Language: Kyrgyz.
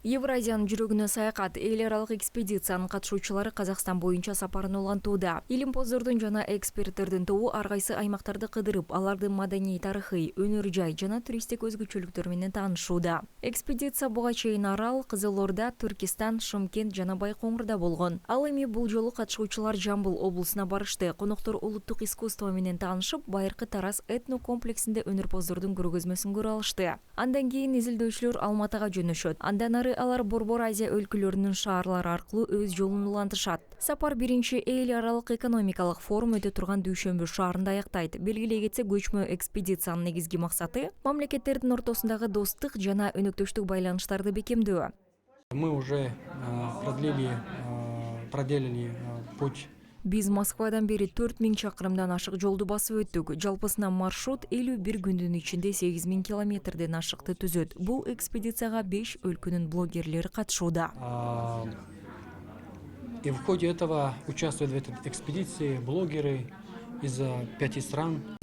Евразиянын жүрөгүнө саякат эл аралык экспедициянын катышуучулары Казакстан боюнча сапарын улантууда. Илимпоздордун жана эксперттердин тобу ар кайсы аймактарды кыдырып, алардын маданий, тарыхый, өнөр жай жана туристтик өзгөчөлүктөрү менен таанышууда. Экспедиция буга чейин Арал, Кызыл Орда, Түркистан, Шымкент жана Байкоңурда болгон. Ал эми бул жолу катышуучулар Жамбыл облусуна барышты. Коноктор улуттук искусство менен таанышып, Байыркы Тарас этно комплексинде өнөрпоздордун көргөзмөсүн көрө алышты. Андан кийин изилдөөчүлөр Алматыга жөнөшөт. Андан ары алар Борбор Азия өлкөлөрүнүн шаарлары аркылуу өз жолун улантышат. Сапар биринчи эл аралык экономикалык форум өтө турган Дүйшөмбү шаарында аяктайт. Белгилей кетсек, көчмө экспедициянын негизги максаты мамлекеттердин ортосундагы достук жана өнөктөштүк байланыштарды бекемдөө. Мы уже проделали путь. Биз Москвадан бери 4000 чакырымдан ашык жолду басып өттүк. Жалпысынан маршрут 51 күндүн ичинде 8000 километрден ашыкты түзөт. Бул экспедицияга 5 өлкөнүн блогерлери катышууда. И в ходе этого участвуют в этой экспедиции блогеры из 5 стран.